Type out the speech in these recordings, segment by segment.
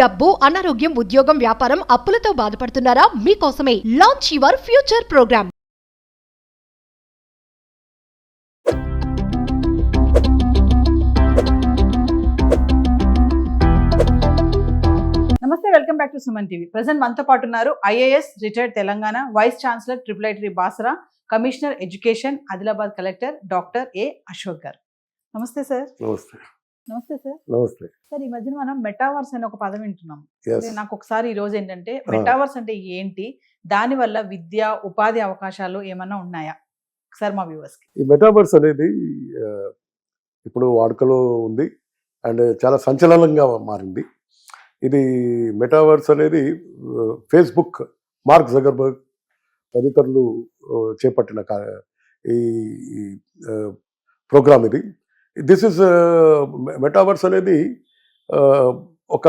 డబ్బు, అనారోగ్యం, ఉద్యోగం, వ్యాపారం, అప్పులతో బాధపడుతున్నారా? మీకోసమే లాంచ్ యువర్ ఫ్యూచర్ ప్రోగ్రామ్. నమస్తే, welcome back to Suman TV. Present మనతో పాటు ఉన్నారు IAS retired Telangana vice chancellor triple Basara, commissioner education Adilabad collector doctor A Ashok గారు. నమస్తే సార్. నమస్తే. నమస్తే సార్. నమస్తే సార్, ఈ మధ్యన మనం మెటావర్స్ అనే ఒక పదం వింటున్నాం. Yes. నాకు ఒకసారి ఈ రోజు ఏంటంటే మెటావర్స్ అంటే ఏంటి, దాని వల్ల విద్య ఉపాధి అవకాశాలు ఏమన్నా ఉన్నాయా ఒకసారి మా వ్యూవర్స్ కి. ఈ మెటావర్స్ అనేది ఇప్పుడు వాడుకలో ఉంది అండ్ చాలా సంచలనంగా మారింది. ఇది మెటావర్స్ అనేది ఫేస్బుక్, మార్క్ జకర్బర్గ్ తదితరులు చేపట్టిన ఈ ప్రోగ్రామ్ ఇది. దిస్ ఇస్ మెటావర్స్ అనేది ఒక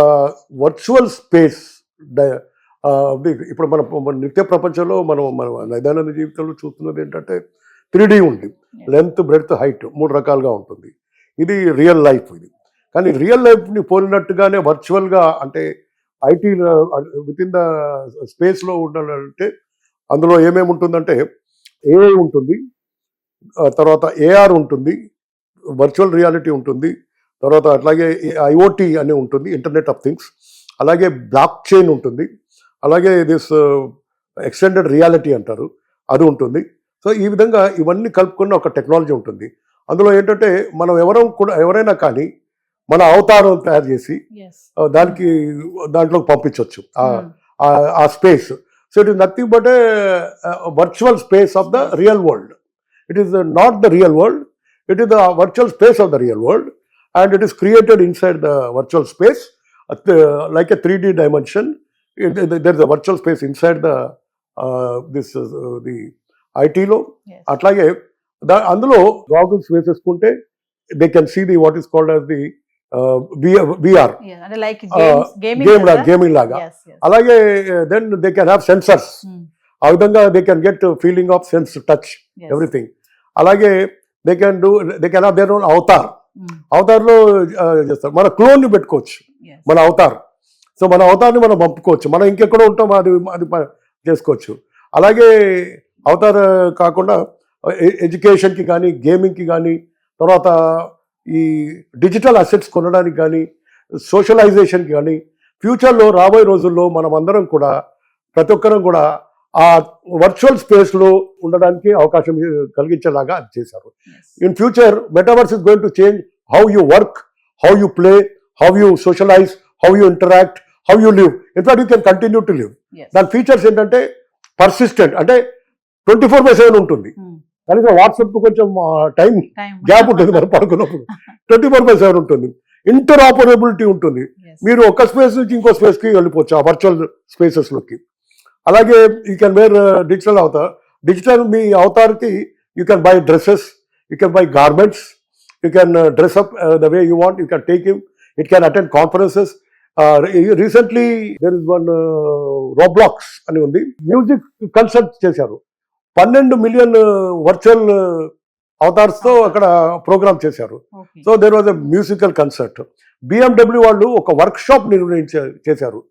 వర్చువల్ స్పేస్. ఇప్పుడు మన నిత్య ప్రపంచంలో మన దైనందిన జీవితంలో చూస్తున్నది ఏంటంటే 3D ఉంది. లెంత్, బ్రెడ్త్, హైట్ 3 రకాలుగా ఉంటుంది. ఇది రియల్ లైఫ్. ఇది కానీ రియల్ లైఫ్ని పోలినట్టుగానే వర్చువల్గా అంటే ఐటీ విత్ ఇన్ ద స్పేస్లో ఉండాలంటే అందులో ఏమేమి ఉంటుందంటే ఏఐ ఉంటుంది, తర్వాత ఏఆర్ ఉంటుంది, వర్చువల్ రియాలిటీ ఉంటుంది, తర్వాత అట్లాగే ఐఓటీ అని ఉంటుంది, ఇంటర్నెట్ ఆఫ్ థింగ్స్, అలాగే బ్లాక్ చైన్ ఉంటుంది, అలాగే దిస్ ఎక్స్టెండెడ్ రియాలిటీ అంటారు, అది ఉంటుంది. సో ఈ విధంగా ఇవన్నీ కలుపుకున్న ఒక టెక్నాలజీ ఉంటుంది. అందులో ఏంటంటే మనం ఎవరైనా కానీ మన అవతారం తయారు చేసి దాంట్లోకి పంపించవచ్చు ఆ space. So it is nothing but A virtual space of the real world. It is not the real world, it is the virtual space of the real world, and it is created inside the virtual space like a 3D dimension. There is a virtual space inside the IT lo. Atlage అందులో goggles వేసేసుకుంటే they can see the what is called as the VR, అంటే like gaming లాగా. అలాగే then they can have sensors. ఆ విధంగా they can get feeling of sense, touch, everything. అలాగే they can have their own అవతార్లో చేస్తారు. మన క్లోన్ని పెట్టుకోవచ్చు, మన అవతార్. సో మన అవతార్ని మనం పంపుకోవచ్చు, మనం ఇంకెక్కడో ఉంటాం అది చేసుకోవచ్చు. అలాగే అవతార్ కాకుండా ఎడ్యుకేషన్కి కానీ, గేమింగ్కి కానీ, తర్వాత ఈ డిజిటల్ అసెట్స్ కొనడానికి కానీ, సోషలైజేషన్కి కానీ, ఫ్యూచర్లో రాబోయే రోజుల్లో మనం అందరం కూడా ప్రతి ఒక్కరం కూడా ఆ వర్చువల్ స్పేస్లో ఉండడానికి అవకాశం కలిగించేలాగా అది చేశారు. In future metaverse is going to change how you work, how you play, how you socialise, how you interact, how you live. In fact you can continue to live. దాని ఫీచర్స్ ఏంటంటే పర్సిస్టెంట్, అంటే 24/7 ఉంటుంది. కనుక వాట్సాప్ కొంచెం time gap ఉంటుంది, మనం పడుకున్నప్పుడు 24/7 ఉంటుంది. ఇంటర్ఆపరబిలిటీ ఉంటుంది. మీరు ఒక స్పేస్ నుంచి ఇంకో స్పేస్కి వెళ్ళిపోవచ్చు ఆ వర్చువల్ స్పేసెస్లోకి. అలాగే you can wear digital avatar. Digital మీ అవతార్కి you can buy dresses, you can buy garments, you can dress up the way you want, you can take him, it can attend conferences. Recently there is one Roblox అని ఉంది, music concert చేశారు. 12 million virtual అవతార్స్తో అక్కడ program చేశారు. So there was a musical concert. BMW వాళ్ళు ఒక work shop చేశారు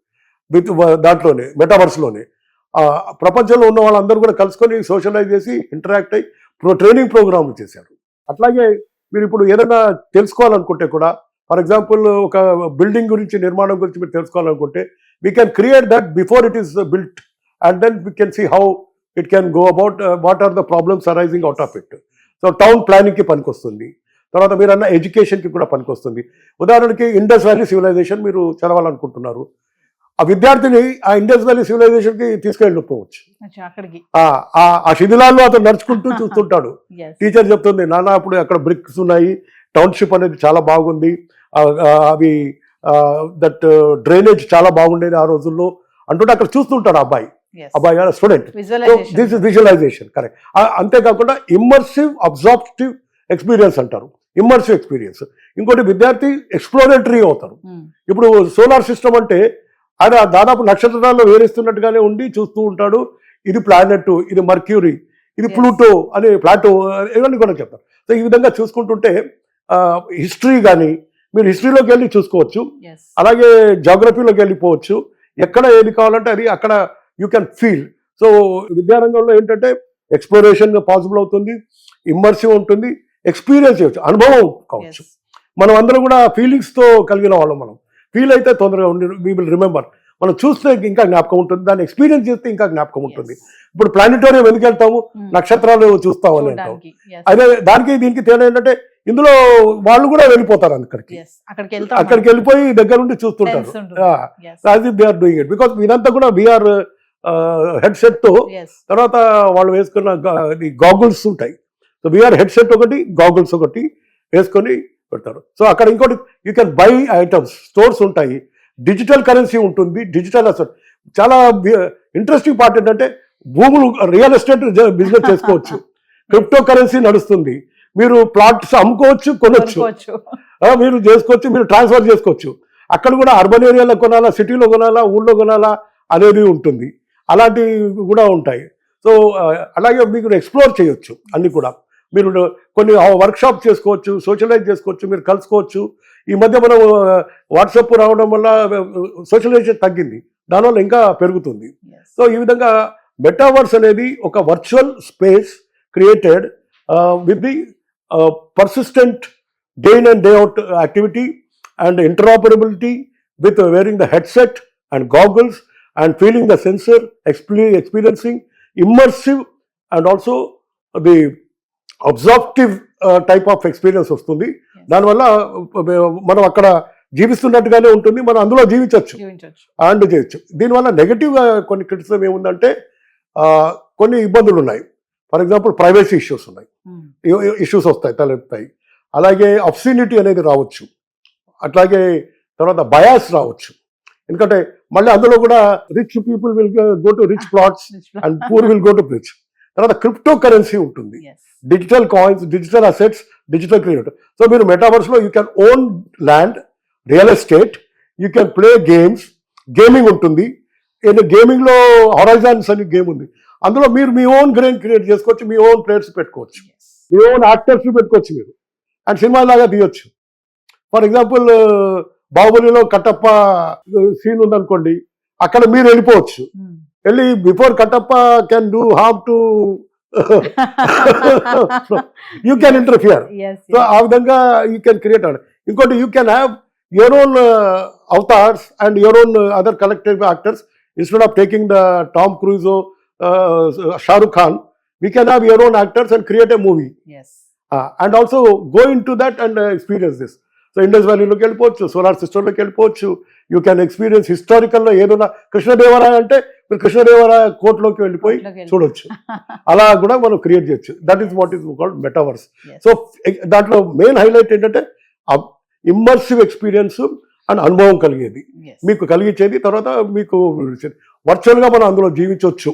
దాంట్లోనే, మెటావర్స్లోనే. ప్రపంచంలో ఉన్న వాళ్ళందరూ కూడా కలుసుకొని సోషలైజ్ చేసి ఇంటరాక్ట్ అయ్యి ట్రైనింగ్ ప్రోగ్రాంలు చేశారు. అట్లాగే మీరు ఇప్పుడు ఏదైనా తెలుసుకోవాలనుకుంటే కూడా, ఫర్ ఎగ్జాంపుల్ ఒక బిల్డింగ్ గురించి, నిర్మాణం గురించి మీరు తెలుసుకోవాలనుకుంటే we can create that before it is built and then we can see how it can go about, what are the problems arising out of it. So town ప్లానింగ్కి పనికొస్తుంది. తర్వాత మీరు అన్న ఎడ్యుకేషన్కి కూడా పనికొస్తుంది. ఉదాహరణకి ఇండస్ వ్యాలీ సివిలైజేషన్ మీరు చదవాలనుకుంటున్నారు, ఆ విద్యార్థిని ఆ ఇండస్ వ్యాలీ సివిలైజేషన్కి తీసుకెళ్ళిపోవచ్చు. ఆ శిథిలాల్లో అతను నడుచుకుంటూ చూస్తుంటాడు. టీచర్ చెప్తుంది, నాన్న అప్పుడు అక్కడ బ్రిక్స్ ఉన్నాయి, టౌన్షిప్ అనేది చాలా బాగుంది, అవి దట్ డ్రైనేజ్ చాలా బాగుండేది ఆ రోజుల్లో అంటుంటే అక్కడ చూస్తుంటాడు అబ్బాయి student. This is visualization, correct. అంతేకాకుండా ఇమ్మర్సివ్ అబ్జార్ప్టివ్ ఎక్స్పీరియన్స్ అంటారు, ఇమ్మర్సివ్ ఎక్స్పీరియన్స్. ఇంకోటి విద్యార్థి ఎక్స్ప్లోరేటరీ అవుతారు. ఇప్పుడు సోలార్ సిస్టమ్ అంటే ఆయన దాదాపు నక్షత్రాల్లో వేరేస్తున్నట్టుగానే ఉండి చూస్తూ ఉంటాడు. ఇది ప్లానెట్, ఇది మర్క్యూరీ, ఇది ప్లూటో అని, ప్లాటో, ఇవన్నీ కూడా చెప్తారు. సో ఈ విధంగా చూసుకుంటుంటే హిస్టరీ కానీ, మీరు హిస్టరీలోకి వెళ్ళి చూసుకోవచ్చు, yes, అలాగే జాగ్రఫీలోకి వెళ్ళిపోవచ్చు. ఎక్కడ ఏది కావాలంటే అది అక్కడ యూ కెన్ ఫీల్. సో విద్యారంగంలో ఏంటంటే ఎక్స్ప్లోరేషన్ పాసిబుల్ అవుతుంది, ఇమ్మర్సివ్ ఉంటుంది, ఎక్స్పీరియన్స్ చేయవచ్చు, అనుభవం కావచ్చు. yes, మనం అందరం కూడా ఫీలింగ్స్తో కలిగిన వాళ్ళం. మనం ఫీల్ అయితే తొందరగా ఉండి వీ విల్ రిమెంబర్. మనం చూస్తే ఇంకా జ్ఞాపకం ఉంటుంది, దాన్ని ఎక్స్పీరియన్స్ చేస్తే ఇంకా జ్ఞాపకం ఉంటుంది. yes. ఇప్పుడు ప్లానిటోరియం ఎందుకు వెళ్తాము? నక్షత్రాలు చూస్తామని అంటాం. చూడ్డానికి, yes, అదే దానికి దీనికి తేడా ఏంటంటే ఇందులో వాళ్ళు కూడా వెళ్ళిపోతారు అక్కడికి. yes. అక్కడికి వెళ్తాం అక్కడికి వెళ్ళిపోయి దగ్గర నుండి చూస్తుంటారు. Sense ఉంటుంది. Yes, అది they are doing it because ఇదంతా కూడా వీఆర్ హెడ్సెట్ తో, yes, తర్వాత వాళ్ళు వేసుకున్న గాగుల్స్ ఉంటాయి. సో వీఆర్ హెడ్సెట్ ఒకటి, గాగుల్స్ ఒకటి వేసుకొని పెడతారు. సో అక్కడ ఇంకోటి you can by items, stores ఉంటాయి, డిజిటల్ కరెన్సీ ఉంటుంది, డిజిటల్ అసెట్. చాలా ఇంట్రెస్టింగ్ పార్ట్ ఏంటంటే భూములు, రియల్ ఎస్టేట్ బిజినెస్ చేసుకోవచ్చు, క్రిప్టో కరెన్సీ నడుస్తుంది, మీరు ప్లాట్స్ అమ్ముకోవచ్చు, కొనొచ్చు, కొనుక్కోవచ్చు. మీరు చేసుకోవచ్చు, మీరు ట్రాన్స్ఫర్ చేసుకోవచ్చు. అక్కడ కూడా అర్బన్ ఏరియాలో కొనాలా, సిటీలో కొనాలా, ఊళ్ళో కొనాలా అనేది ఉంటుంది. అలాంటివి కూడా ఉంటాయి. సో అలాగే మీకు ఎక్స్ప్లోర్ చేయొచ్చు అన్ని కూడా. మీరు కొన్ని వర్క్షాప్ చేసుకోవచ్చు, సోషలైజ్ చేసుకోవచ్చు, మీరు కలుసుకోవచ్చు. ఈ మధ్య మనం వాట్సాప్ రావడం వల్ల సోషలైజేషన్ తగ్గింది, దానివల్ల ఇంకా పెరుగుతుంది. Yes, సో ఈ విధంగా మెటావర్స్ అనేది ఒక virtual space created with the persistent day in and day out activity and interoperability with wearing the headset and goggles and feeling the sensor, experiencing immersive and also the absorptive type of experience వస్తుంది. దానివల్ల మనం అక్కడ జీవిస్తున్నట్టుగానే ఉంటుంది, మనం అందులో జీవించవచ్చు జీవించవచ్చు. And చేయొచ్చు. దీనివల్ల నెగటివ్గా కొన్ని క్రిటిసిజం ఏముందంటే కొన్ని ఇబ్బందులు ఉన్నాయి. ఫర్ ఎగ్జాంపుల్ ప్రైవసీ ఇష్యూస్ ఉన్నాయి, ఇష్యూస్ వస్తాయి, తలెత్తాయి. అలాగే అబ్సినిటీ అనేది రావచ్చు, అట్లాగే తర్వాత బయాస్ రావచ్చు. ఎందుకంటే మళ్ళీ అందులో కూడా rich people will go to rich plots and poor will go to rich. తర్వాత క్రిప్టో కరెన్సీ ఉంటుంది, Yes, digital coins, digital assets, digital create. So మీరు మెటావర్స్లో you can own land, real estate, you can play games, gaming ఉంటుంది. గేమింగ్లో హొరైజాన్స్ అని game ఉంది, అందులో మీరు మీ ఓన్ గేమ్ క్రియేట్ చేసుకోవచ్చు, మీ ఓన్ ప్లేయర్స్ పెట్టుకోవచ్చు, yes, మీ ఓన్ యాక్టర్స్ పెట్టుకోవచ్చు మీరు, అండ్ సినిమా లాగా తీయొచ్చు. ఫర్ ఎగ్జాంపుల్ బాహుబలిలో కట్టప్ప సీన్ ఉందనుకోండి, అక్కడ మీరు వెళ్ళిపోవచ్చు, వెళ్ళి before Kattappa can do harm to you can interfere. yes, so ఆ విధంగా యూ కెన్ క్రియేట్. ఇంకోటి you can have your own avatars and your own other collective actors. Instead of taking the Tom క్రూజో, Shahrukh Khan, we can have your own actors and create a movie yes, and also go into that and experience this. So Indus వ్యాలీలోకి వెళ్ళిపోవచ్చు, solar సిస్టంలోకి వెళ్ళిపోవచ్చు, you can experience హిస్టారికల్లో ఏదైనా. కృష్ణదేవరాయ అంటే మీరు కృష్ణదేవరాయ కోర్టులోకి వెళ్ళిపోయి చూడొచ్చు, అలా కూడా మనం క్రియేట్ చేయొచ్చు. That is what is called metaverse. yes, so దాంట్లో మెయిన్ హైలైట్ ఏంటంటే ఇమ్మర్సివ్ ఎక్స్పీరియన్స్ అండ్ అనుభవం కలిగేది yes, మీకు కలిగించేది. తర్వాత మీకు వర్చువల్గా మనం అందులో జీవించవచ్చు,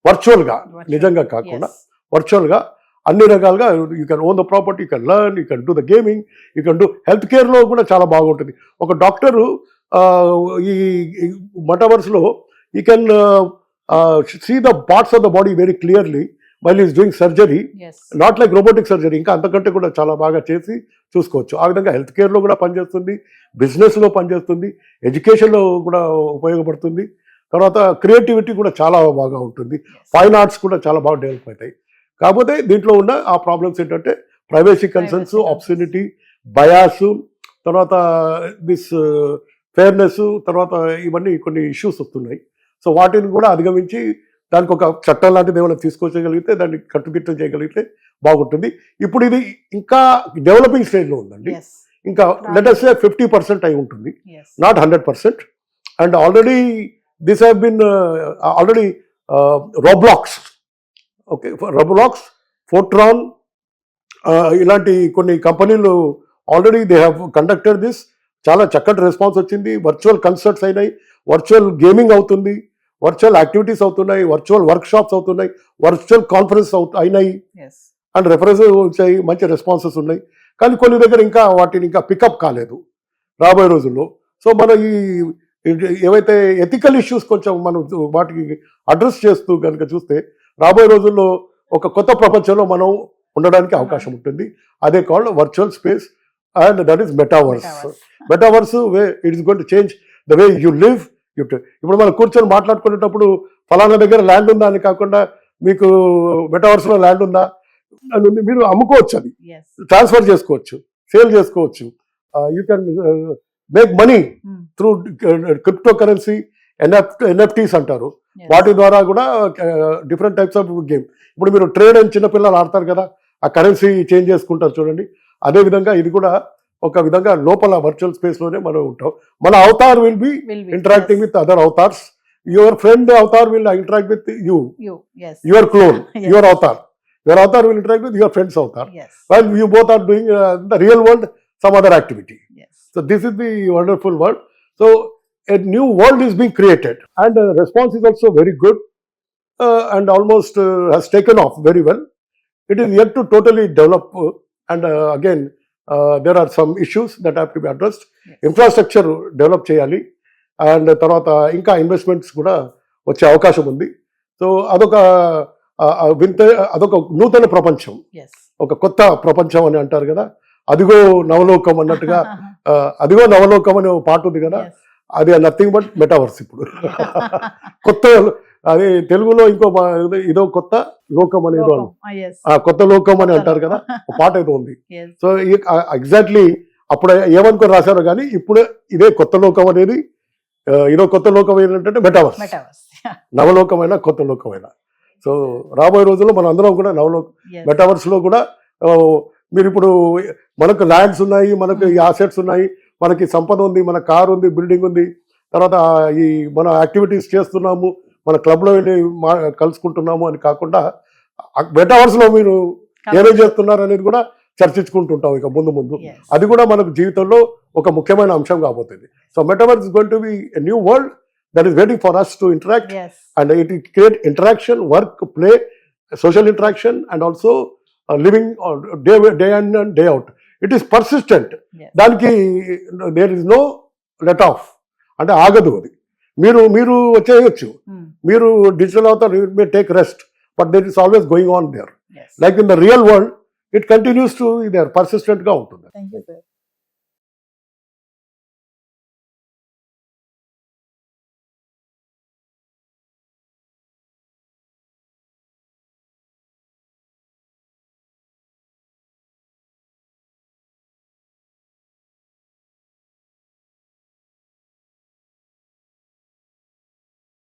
వర్చువల్గా, నిజంగా కాకుండా yes, వర్చువల్గా అన్ని రకాలుగా. You can own the property, you can learn, you can do the gaming, you can do health కేర్లో కూడా చాలా బాగుంటుంది. ఒక డాక్టరు ఈ మెటావర్స్లో you can see the parts of the body very clearly while is doing surgery, yes, not like robotic surgery, ఇంకా అంతకంటే కూడా చాలా బాగా చేసి చూసుకోవచ్చు. ఆ విధంగా హెల్త్ కేర్లో కూడా పనిచేస్తుంది, బిజినెస్లో పనిచేస్తుంది, ఎడ్యుకేషన్లో కూడా ఉపయోగపడుతుంది. తర్వాత క్రియేటివిటీ కూడా చాలా బాగా ఉంటుంది, ఫైన్ ఆర్ట్స్ కూడా చాలా బాగా డెవలప్ అవుతాయి. కాకపోతే దీంట్లో ఉన్న ఆ ప్రాబ్లమ్స్ ఏంటంటే ప్రైవసీ కన్సర్న్స్, ఆబ్సినిటీ, బయాస్, తర్వాత దిస్ ఫెయిర్నెస్, తర్వాత ఇవన్నీ కొన్ని ఇష్యూస్ వస్తున్నాయి. సో వాటిని కూడా అధిగమించి దానికి ఒక చట్టం లాంటిది ఏమైనా తీసుకొచ్చగలిగితే, దాన్ని కట్టుదిట్టం చేయగలిగితే బాగుంటుంది. ఇప్పుడు ఇది ఇంకా డెవలపింగ్ స్టేజ్లో ఉందండి, yes, ఇంకా లెట్ us say 50% అయి ఉంటుంది, yes, not 100%. And already this have been already Roblox, okay, Roblox, Fortran, ఇలాంటి కొన్ని కంపెనీలు already they have conducted this. చాలా చక్కటి రెస్పాన్స్ వచ్చింది. వర్చువల్ కన్సర్ట్స్ అయినాయి, వర్చువల్ గేమింగ్ అవుతుంది, వర్చువల్ యాక్టివిటీస్ అవుతున్నాయి, వర్చువల్ వర్క్ షాప్స్ అవుతున్నాయి, వర్చువల్ కాన్ఫరెన్స్ అయినాయి, yes, అండ్ రెఫరెన్సెస్ వచ్చాయి, మంచి రెస్పాన్సెస్ ఉన్నాయి. కానీ కొన్ని దగ్గర ఇంకా వాటిని ఇంకా పికప్ కాలేదు రాబోయే రోజుల్లో. సో మన ఈ ఏవైతే ఎథికల్ ఇష్యూస్ కొంచెం మనం వాటికి అడ్రస్ చేస్తూ కనుక చూస్తే రాబోయే రోజుల్లో ఒక కొత్త ప్రపంచంలో మనం ఉండడానికి అవకాశం ఉంటుంది. అదే called virtual space and that is metaverse. Metaverse way it is going to change the way you live. ఇప్పుడు మనం కూర్చొని మాట్లాడుకునేటప్పుడు ఫలానా దగ్గర ల్యాండ్ ఉందా అని కాకుండా మీకు మెటావర్స్లో ల్యాండ్ ఉందా అని ఉంది, మీరు అమ్ముకోవచ్చు, అది ట్రాన్స్ఫర్ చేసుకోవచ్చు, సేల్ చేసుకోవచ్చు. You can make money through crypto currency, NFTs అంటారు. వాటి ద్వారా కూడా డిఫరెంట్ టైప్స్ ఆఫ్ గేమ్. ఇప్పుడు మీరు ట్రేడ్ అని చిన్నపిల్లలు ఆడతారు కదా, ఆ కరెన్సీ చేంజ్ చేసుకుంటారు చూడండి. అదే విధంగా ఇది కూడా ఒక విధంగా లోపల వర్చువల్ స్పేస్ లోనే మనం ఉంటాం. మన Avatar will be interacting with other avatars. Your friend Avatar will interact with you, your clone, your Avatar. Your avatar will interact with your friend's avatar. Yes. While you both are doing the real world some other activity. Yes. So this is the wonderful world. So a new world is being created, and response is also very good, and almost has taken off very well. It is yet to totally develop, and again there are some issues that have to be addressed. Yes. Infrastructure develop cheyali, and tarvata inka investments kuda vache avakasham undi. So అదొక నూతన ప్రపంచం, ఒక కొత్త ప్రపంచం అని అంటారు కదా, అదిగో నవలోకం అన్నట్టుగా. అదిగో నవలోకం అనే పాట ఉంది కదా, అది నథింగ్ బట్ మెటావర్స్. ఇప్పుడు కొత్త, అది తెలుగులో ఇంకో ఇదో కొత్త లోకం అనేదో, కొత్త లోకం అని అంటారు కదా, పాట ఏదో ఉంది. సో ఎగ్జాక్ట్లీ అప్పుడు ఏమనుకొని రాశారో కానీ ఇప్పుడు ఇదే కొత్త లోకం అనేది, ఇదో కొత్త లోకం ఏంటంటే మెటావర్స్. నవలోకమైన కొత్త లోకమైన. సో రాబోయే రోజుల్లో మనం అందరం కూడా మెటావర్స్ లో కూడా, మీరు ఇప్పుడు మనకు ల్యాండ్స్ ఉన్నాయి, మనకు ఈ అసెట్స్ ఉన్నాయి, మనకి సంపద ఉంది, మన కార్ ఉంది, బిల్డింగ్ ఉంది, తర్వాత ఈ మన యాక్టివిటీస్ చేస్తున్నాము, మన క్లబ్ లో వెళ్ళి కలుసుకుంటున్నాము అని కాకుండా మెటావర్స్ లో మీరు ఏమేం చేస్తున్నారు అనేది కూడా చర్చించుకుంటుంటాం ఇక ముందు ముందు. అది కూడా మనకు జీవితంలో ఒక ముఖ్యమైన అంశం కాబోతుంది. So metaverse is going to be a new world that is waiting for us to interact. And it will create interaction, work, play, social interaction, and also living day in and day out. It is persistent. Daniki there is no let off, ante agadu adi. మీరు చేయొచ్చు, మీరు digital avatar, you may take rest, but there is always going on there. Like in the real world, it continues to be there, persistent ga untundi. Thank you, sir.